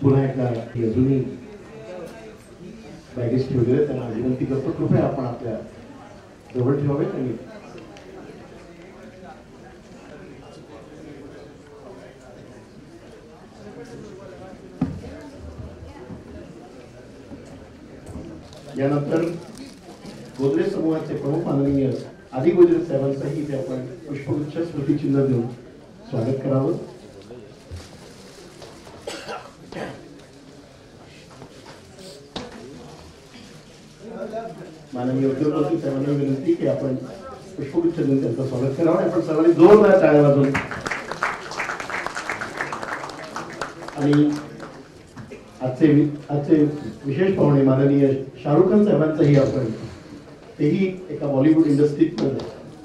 पुन्हा एकदा अजूनही बॅगेज ठेवलेले त्यांना विनंती करतो, कृपया आपण आपल्या जवळ ठेवावेत आणि यानंतर गोदरेज समूहाचे प्रमुख माननीय आदी गोदरेज साहेबांचाही इथे आपण पुष्पगुच्छ स्मृतिचिन्ह देऊन स्वागत करावं. माननीय उद्योगमंत्री साहेबांना विनंती की आपण पुष्पगुच्छ देऊन त्यांचं स्वागत करावं. आपण सर्वांनी जोरदार टाळ्या वाजवून आणि आजचे विशेष पाहुणे माननीय शाहरुख खान साहेबांचाही आपण तेही एका बॉलिवूड इंडस्ट्रीत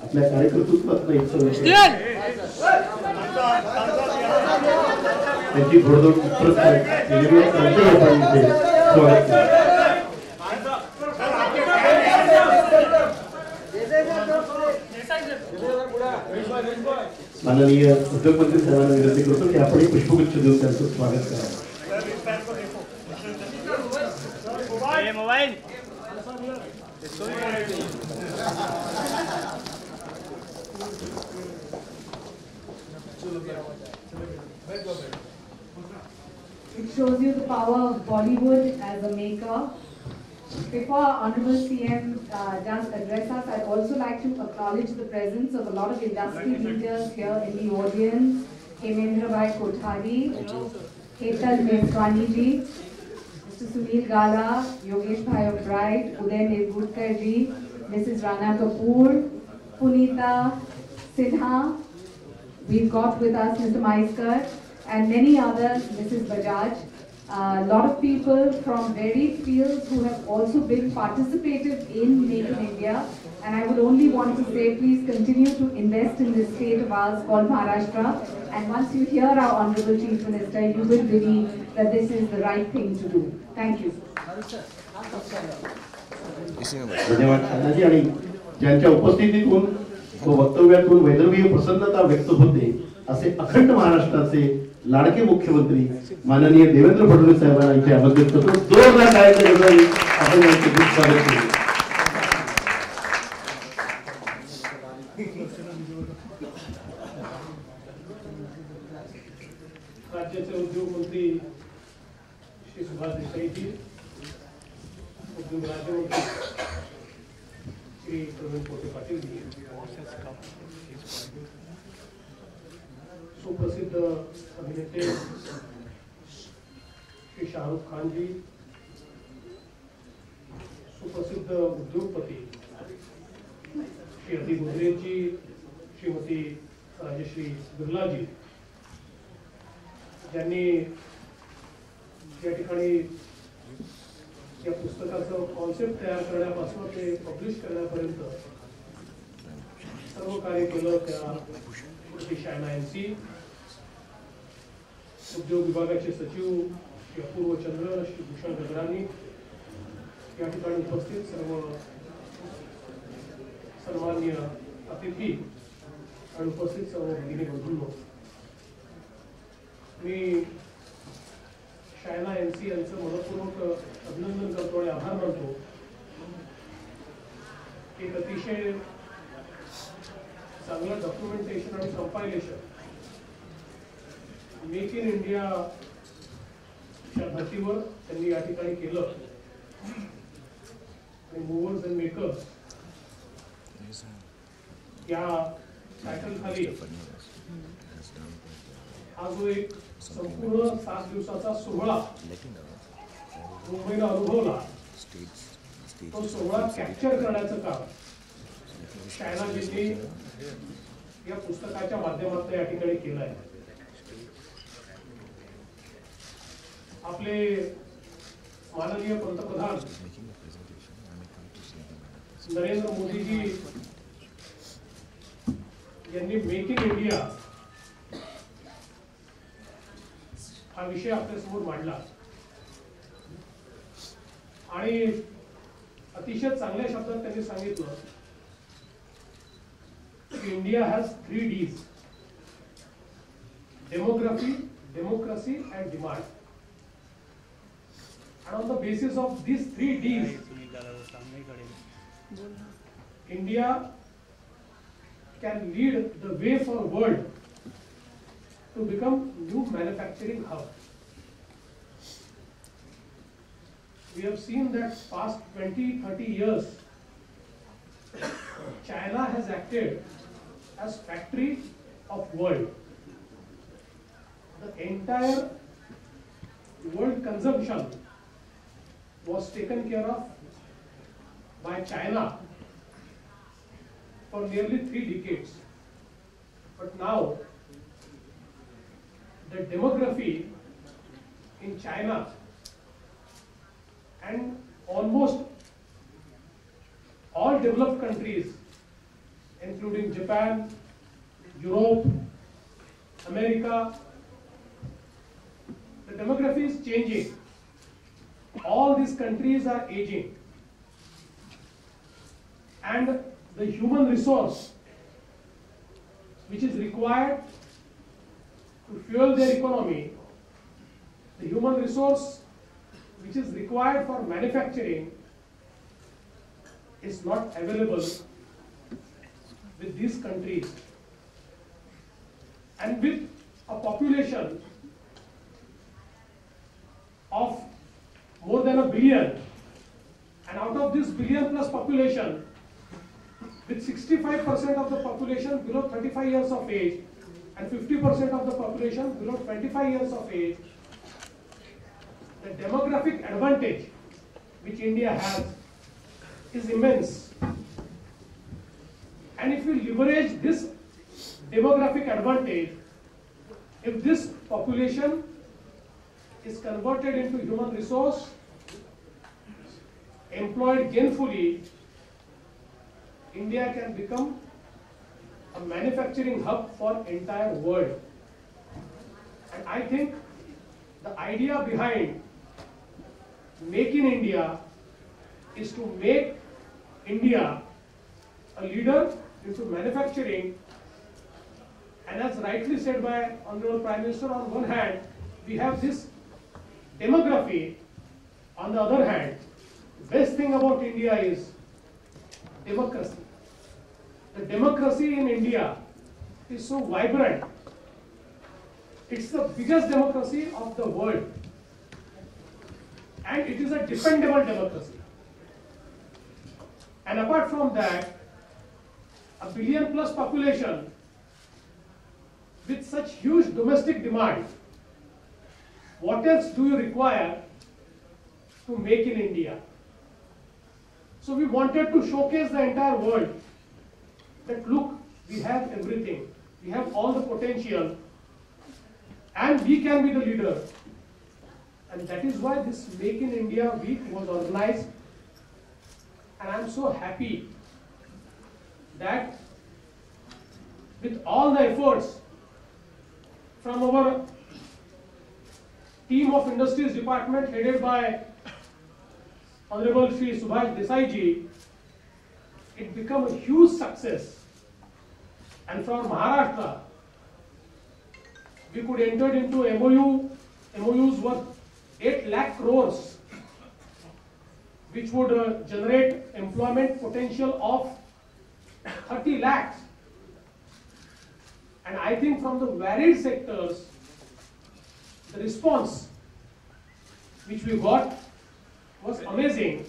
आपल्या कार्यकर्तृत्वात त्यांची घोडदौड माननीय उद्योगमंत्री साहेबांना विनंती करतो की आपण पुष्पगुच्छ देऊन त्यांचं स्वागत करावं. It shows you the power of Bollywood as a maker. Before Honorable CM does address us, I'd also like to acknowledge the presence of a lot of industry leaders here in the audience. Hemendra Bhai Kothari, Hetal Meswani ji, Mr. Sunil Gala, Yogesh Bhai Bright, Uday Nirgudkar ji, Mrs. Rana Kapoor, Punita Sinha. We've got with us Mr. Maiskar and many others, Mrs. Bajaj. A lot of people from varied fields who have also been participative in Make in India. And I would only want to say, please continue to invest in this state of ours called Maharashtra. And once you hear our Honorable Chief Minister, you will believe that this is the right thing to do. Thank you. धन्यवाद शहानाजी. आणि ज्यांच्या उपस्थितीतून व वक्तव्यातून वैदर्भीय प्रसन्नता व्यक्त होते असे अखंड महाराष्ट्राचे लाडके मुख्यमंत्री माननीय देवेंद्र फडणवीस साहेबांना इथे आमंत्रित करतो. जोरदार टाळ्यांच्या गजराने आपण यांचे खूप स्वागत करू. राज्याचे उद्योगमंत्री श्री सुभाष देसाईजी, उद्योग राज्यमंत्री श्री प्रवीण पोटे पाटील जी, सुप्रसिद्ध अभिनेते श्री शाहरुख खान जी, सुप्रसिद्ध उद्योगपती श्री आदी गोदरेज जी, श्रीमती राजश्री बिर्ला जी, ज्यांनी या ठिकाणी या पुस्तकाचं कॉन्सेप्ट तयार करण्यापासून ते पब्लिश करण्यापर्यंत सर्व कार्य केलं. त्या श्री शायना एनसी, उद्योग विभागाचे सचिव श्री अपूर्व चंद्र, श्री भूषण गगरानी, या ठिकाणी उपस्थित सर्व सन्माननीय अतिथी आणि उपस्थित सर्व भगिनी बंधूंनो, मी शायना एनसी यांचं मनपूर्वक अभिनंदन करतो आणि आभार मानतो. एक अतिशय चांगलं डॉक्युमेंटेशन आणि कंपायलेशन मेक इन इंडिया च्या धर्तीवर त्यांनी या ठिकाणी केलं. आणि मूव्हर्स अँड मेकर्स या टायटल खाली हा जो एक संपूर्ण 7 दिवसाचा सोहळा मुंबईला अनुभवला, तो सोहळा कॅप्चर करण्याचं काम शायनाजींनी या पुस्तकाच्या माध्यमातून या ठिकाणी केलं आहे. आपले माननीय पंतप्रधान नरेंद्र मोदीजी यांनी मेक इन इंडिया हा विषय आपल्यासमोर मांडला आणि अतिशय चांगल्या शब्दात त्यांनी सांगितलं की India has 3 Ds: demography, democracy and demand. And on the basis of these 3 Ds, India can lead the way for world to become new manufacturing hub. We have seen that past 20-30 years, China has acted as factory of world. The entire world consumption was taken care of by China for nearly 3 decades. But now, the demography in China and almost all developed countries, including Japan, Europe, America, the demography is changing. All these countries are aging. And the human resource which is required to fuel their economy, the human resource which is required for manufacturing is not available with these countries. And with a population of more than 1 billion, and out of this billion plus population, with 65% of the population below 35 years of age and 50% of the population below 25 years of age, the demographic advantage which India has is immense. And if we leverage this demographic advantage, if this population is converted into human resource, employed gainfully, India can become a manufacturing hub for entire world. And I think the idea behind Make in India is to make India a leader into manufacturing. And as rightly said by Honorable Prime Minister, on one hand, we have this demography. On the other hand, the best thing about India is democracy. The democracy in India is so vibrant. It's the biggest democracy of the world. And it is a dependable democracy. And apart from that, 1 billion plus population with such huge domestic demand, what else do you require to make in India? So we wanted to showcase the entire world that look, we have everything. We have all the potential and we can be the leader. And that is why this Make in India week was organized. And I am so happy that with all the efforts from our team of Industries Department headed by Honorable Shri Subhash Desai ji, it became a huge success. And from Maharashtra, we could enter into MOUs worth 8 lakh crores, which would generate employment potential of 30 lakhs. And I think from the varied sectors, the response which we got was amazing.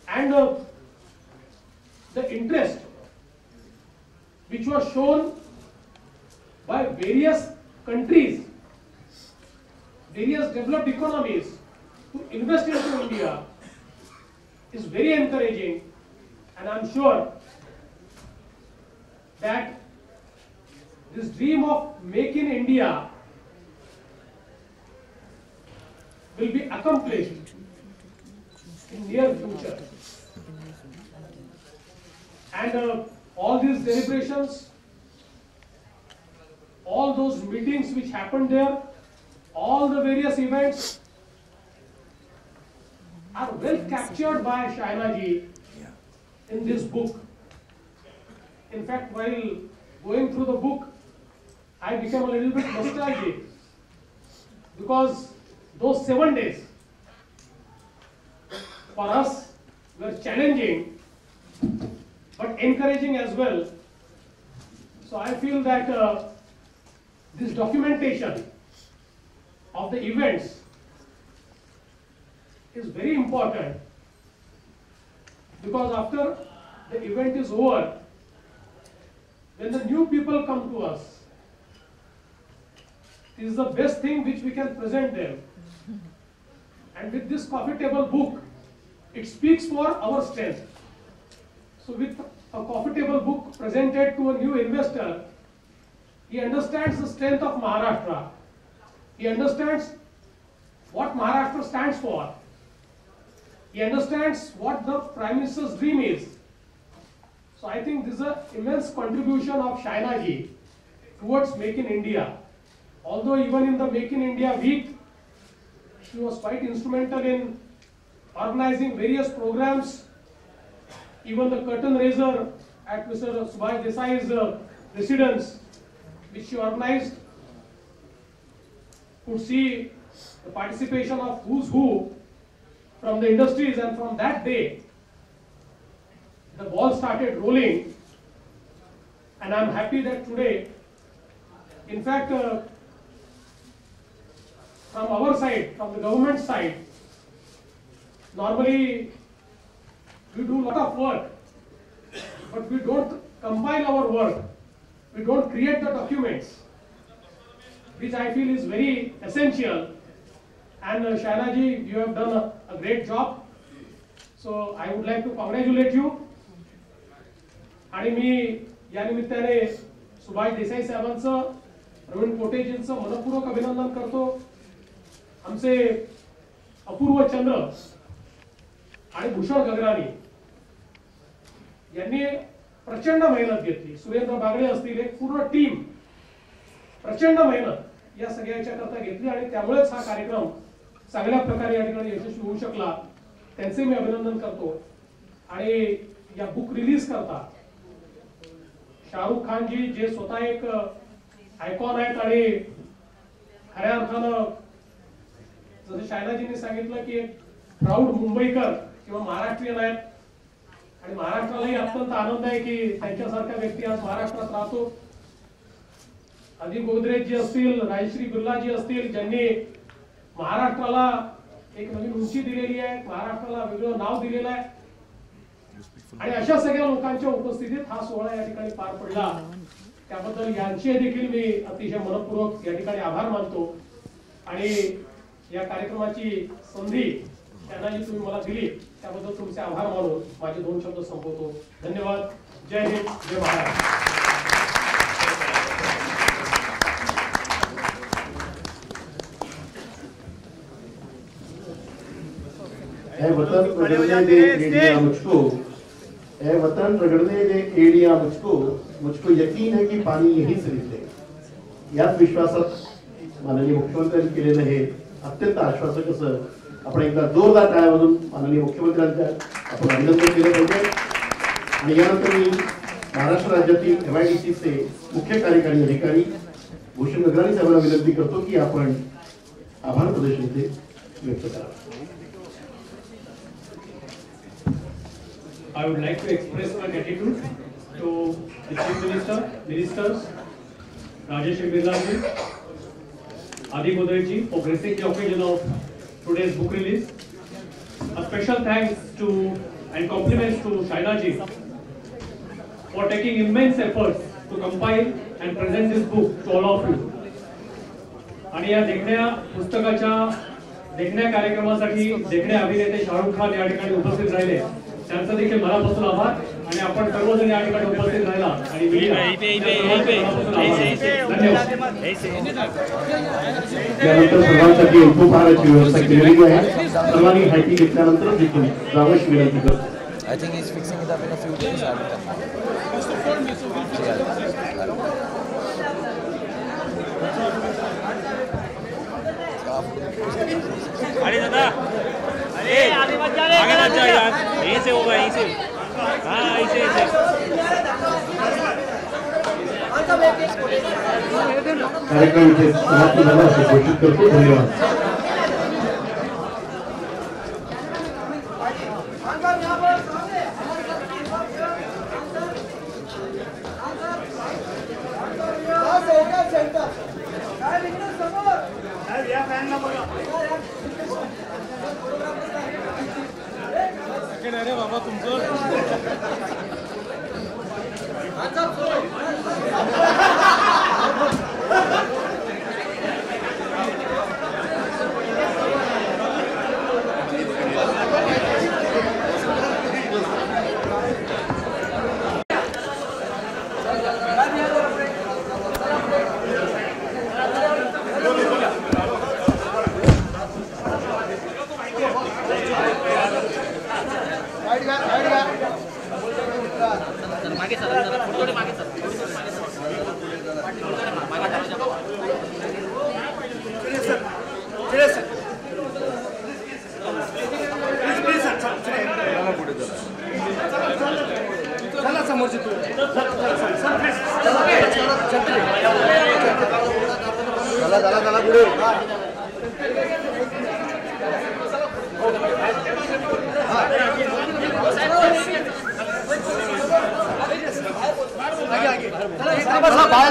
And the interest which was shown by various countries, various developed economies to invest into India is very encouraging. And I am sure that this dream of Make in India will be accomplished in near future. And all these deliberations, all those meetings which happened there, all the various events are well captured by Shaina ji in this book. In fact, while going through the book, I became a little bit nostalgic because those 7 days for us were challenging but encouraging as well. So I feel that this documentation of the events is very important, because after the event is over, when the new people come to us, it is the best thing which we can present them. And with this coffee table book, it speaks for our strength. So with a coffee table book presented to a new investor, he understands the strength of Maharashtra. He understands what Maharashtra stands for. He understands what the Prime Minister's dream is. So I think this is an immense contribution of Shaina ji towards Make in India. Although even in the Make in India week, she was quite instrumental in organizing various programs. Even the curtain raiser at Mr. Subhash Desai's residence, which she organized, could see the participation of who's who from the industries, and from that day, the ball started rolling. And I'm happy that today, in fact, from our side, from the government side, normally we do a lot of work, but we don't compile our work. We don't create the documents, which I feel is very essential. And Shaina ji, you have done a great job. So I would like to congratulate you. आणि मी या निमित्ताने सुभाष देसाई साहेबांचं, प्रवीण पोटेजींचं मनपूर्वक अभिनंदन करतो. आमचे अपूर्व चंद्र आणि भूषण गगराणी यांनी प्रचंड मेहनत घेतली. सुरेंद्र बागडे असतील, एक पूर्ण टीम प्रचंड मेहनत या सगळ्याच्या करता घेतली, आणि त्यामुळेच हा कार्यक्रम चांगल्या प्रकारे या ठिकाणी यशस्वी होऊ शकला. त्यांचे मी अभिनंदन करतो. आणि या बुक रिलीज करता शाहरुख खान जी, जे स्वतः एक आयकॉन आहेत आणि खऱ्या अर्थानं जसं शायनाजींनी सांगितलं की एक प्राऊड मुंबईकर किंवा महाराष्ट्रीयन आहेत, आणि महाराष्ट्रालाही अत्यंत आनंद आहे की त्यांच्यासारखा व्यक्ती आज महाराष्ट्रात राहतो. अदिल गोदरेज जी असतील, राजश्री बिर्ला जी असतील, ज्यांनी महाराष्ट्राला एक नवीन उंची दिलेली आहे, महाराष्ट्राला वेगळं नाव दिलेलं आहे, आणि अशा सगळ्या लोकांच्या उपस्थितीत हा सोहळा या ठिकाणी पार पडला. त्याबद्दल यांचे देखील मी अतिशय मनपूर्वक या ठिकाणी आभार मानतो. आणि या कार्यक्रमाची संधी त्यांना जी तुम्ही मला दिली त्याबद्दल तुमचे आभार मानून माझे 2 शब्द संपवतो. धन्यवाद. जय हिंद, जय महाराष्ट्र. वतन रगड़ने दे एड़िया मुझको, मुझको यकीन है की पाणी यही से निघते. याच विश्वासात माननीय मुख्यमंत्र्यांनी केलेलं हे अत्यंत आश्वासक असं आपण एकदा जोरदार टाळ्या वाजवून माननीय मुख्यमंत्र्यांचं आपण अभिनंदन केलं पाहिजे. आणि यानंतर मी महाराष्ट्र राज्यातील MIDCचे मुख्य कार्यकारी अधिकारी भूषण गगराणी साहेबांना विनंती करतो की आपण आभार प्रदर्शन इथे व्यक्त करा. I would like to express my gratitude to the Chief Minister, Ministers, Rajesh Birla ji, Adi Godrej ji for gracing the occasion of today's book release. A special thanks to and compliments to Shaina ji for taking immense efforts to compile and present this book to all of you. आणि या देखण्या पुस्तकाच्या देखण्या कार्यक्रमासाठी देखणे अभिनेते शाहरुख खान या ठिकाणी उपस्थित राहिले, त्यांचा देखील मनापासून आभार. आणि आपण सर्वजण या ठिकाणी उपस्थित राहिला आणि त्यानंतर सर्वांसाठी उपहाराची व्यवस्था केलेली आहे. सर्वांनी हायटी घेतल्यानंतर देखील जावयाची विनंती करतो. I think he's fixing it up in a few days. I will come back. अरे दादा, अरे आगे मत जा यार, यहीं से होगा, यहीं से. हाँ, यहीं से. कार्यक्रम इथे समाप्त झाला असे घोषित करतो. धन्यवाद. अरे बाबा तुमचं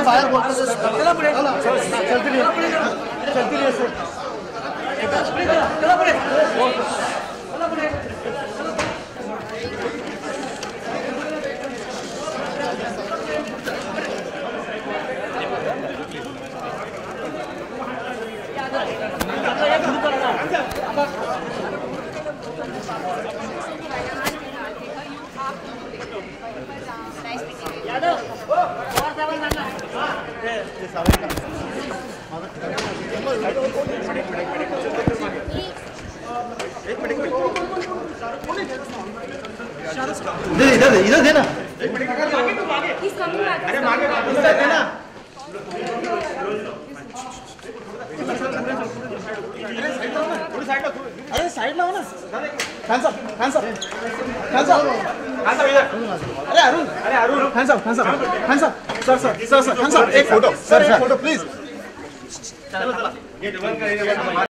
बाहेर बोलतो चला पुढे चलती रहिए सर चला पुढे इधर देना अरे साइड लाओ ना hands up अरे Arun hands up sir hands up एक फोटो प्लीज